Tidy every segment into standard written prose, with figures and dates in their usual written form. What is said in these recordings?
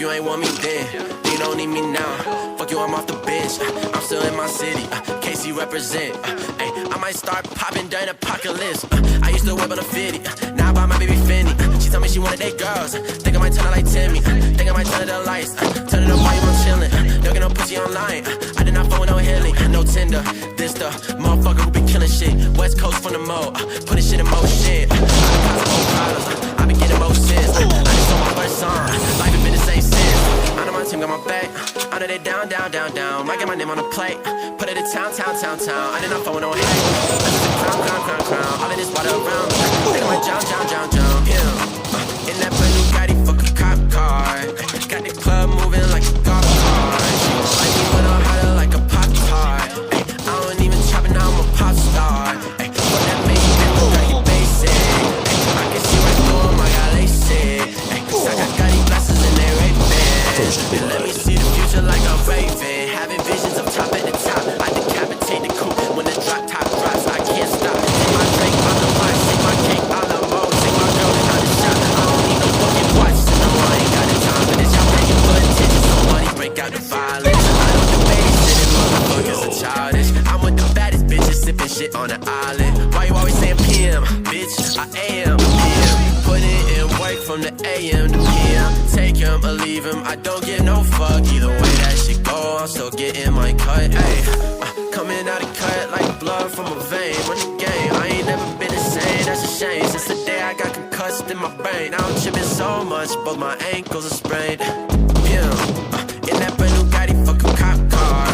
If you ain't want me then you don't need me now. Fuck you, I'm off the bench. I'm still in my city. KC represent. I might start popping during apocalypse. I used to whip on a 50. Now I buy my baby Fendi. She told me she wanted date girls. Think I might turn her like Timmy. Think I might turn her the lights. Turn it up while I'm chillin'. Don't get no pussy online. I did not phone no Hilly. No Tinder. This the motherfucker who be killing shit. West Coast from the mo. Putting shit in motion. I been getting more sense. I just saw my first song. Life has been the same since. I know my team got my back. I know they down, down, down, down. Might get my name on the plate. Put it in town, town, town, town. I did not phone no hate. Crown, crown, crown, crown. All of this water around me. Think I might drown, drown, drown, drown. Yeah. In that brand new Gotti, fuck a cop car. Got the club moving like a golf cart. Like me when I'm hotter like a pop tart. I don't even chop it, now I'm a pop star. But that made me got you basic. I can see right through him, I got LASIK. I got Gotti glasses and they raping. Let me see the future like a raven. Having visions of top at the top. I decapitate the coupe when the drop top drops. I can't stop. Take my drink on the watch. Take my cake on the mode. Take my girl out the shop. I don't need no fucking watch. No, I ain't got the time for this. Y'all paying for attention. So money break out the violence. I don't do babysitting. Motherfuckers are childish. I'm with the baddest bitches sipping shit on the island. Why you always saying PM? Bitch, I am PM. Putting in work from the AM to PM. Take him or leave him. I don't give no fuck. Either way that shit go, I'm still getting my cut. Ayy, coming out of cut like blood from a vein. Run the game, I ain't never been the same. That's a shame. Since the day I got concussed in my brain, now I'm tripping so much, both my ankles are sprained. Yeah, in that brand new Gotti, fuck a cop car.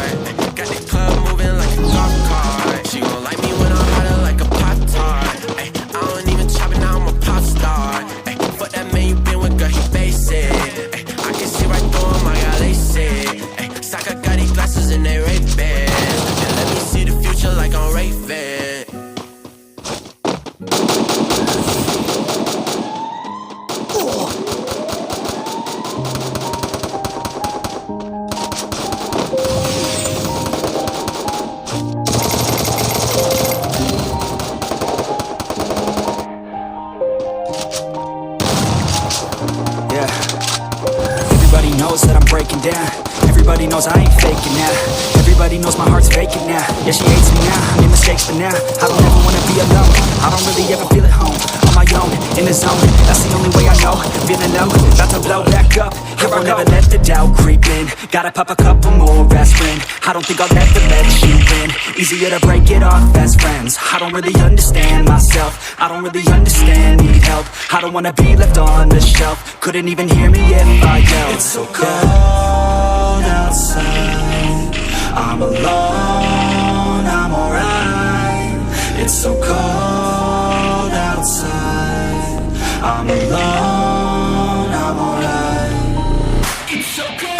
Got the club moving like a golf cart. She gon' like me when I'm hotter like a pop tart. I don't even chop it, now I'm a pop star. Fuck that man you been with, girl, he basic. I can see right through him, I got LASIK. Sock, I got these glasses and they raping. And let me see the future like I'm Raven. That I'm breaking down. Everybody knows I ain't faking now. Everybody knows my heart's vacant now. Yeah, she hates me now, I made mistakes but now I don't ever wanna be alone. I don't really ever feel at home. On my own, in the zone, that's the only way I know. Feeling low, about to blow back up. Here I never let the doubt creep in. Gotta pop a couple more aspirin. I don't think I'll ever let you in. Easier to break it off as friends. I don't really understand myself. I don't really understand, need help. I don't wanna be left on the shelf. Couldn't even hear me if I yelled. It's so cold outside. I'm alone, I'm alright. It's so cold outside. I'm alone, I'm alright. It's so cold.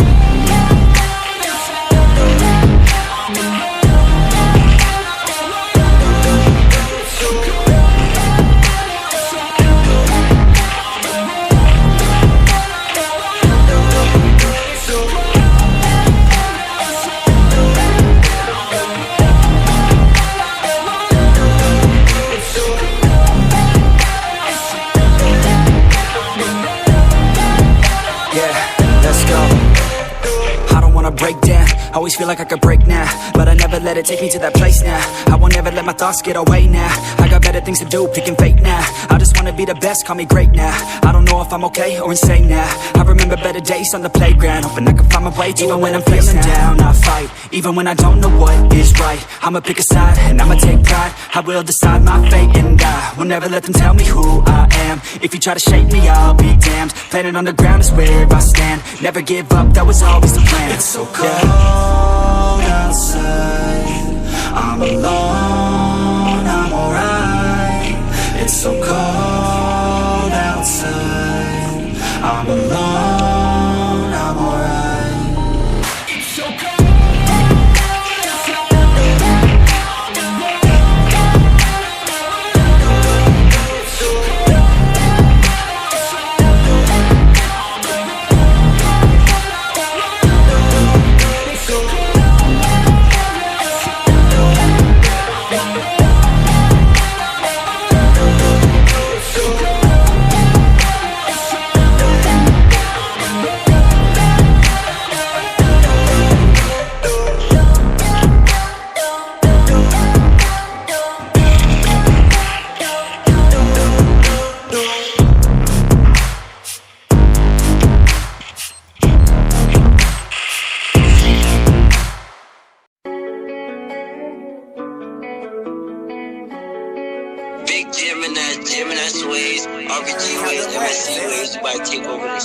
Break down, always feel like I could break now, but I never let it take me to that place now. I won't ever let my thoughts get away now. I got better things to do, picking fate now. I just wanna be the best, call me great now. I don't know if I'm okay or insane now. I remember better days on the playground, hoping I can find my way. Even when I'm feeling down, I fight. Even when I don't know what is right, I'ma pick a side and I'ma take pride. I will decide my fate and I will never let them tell me who I am. If you try to shake me, I'll be damned. Planet on the ground is where I stand. Never give up, that was always the plan. It's so cold outside. I'm alone, I'm alright. It's so cold outside. I'm alone, I'm alright. It's so cold.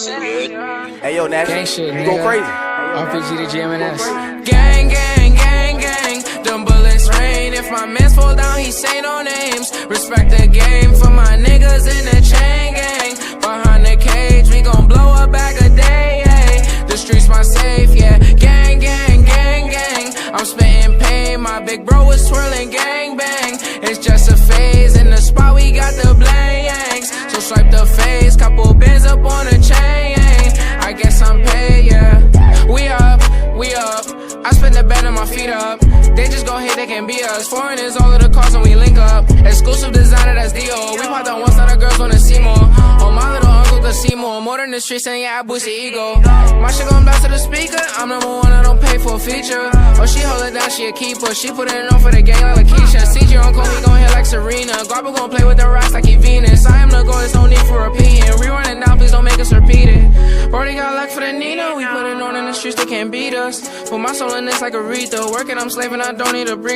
Hey yo, Nash, Gang shit, you go nigga. crazy. RPG to GMNS. Gang, gang, gang, gang. Them bullets rain. If my mans fall down, he say no names. Respect the game for my niggas in the chain gang. Behind the cage, we gon' blow a bag a day. Ay. The streets my safe, yeah. Gang, gang, gang, gang. I'm spitting pain. My big bro is twirling gang bang. It's just a phase. In the spot, we got the blanks. So swipe the face. Couple bands up on the chain. I guess I'm paid, yeah. We up. I spend the bed and my feet up. They just gon' hate, they can be us. Foreign is all of the cars when we link up. Exclusive designer, that's D.O. We pop that once, now the girls wanna see more. Oh, my little uncle could see more. More than the streets, and yeah, I boost the ego. My shit gon' blast to the speaker. I'm number one, I don't pay for a feature. Oh, she hold it down, she a keeper. She put it on for the gang like Lakeisha. CJ uncle, he gon' hit like Serena. Garba gon' play with the rocks like he Venus. I am the goal, there's no need for repeating. Rerun it down, please don't make us repeat it. Brody got luck for the Nina. We put it on in the streets, they can't beat us. Put my soul in this like Aretha. Working, I'm slaving, I don't need a breather.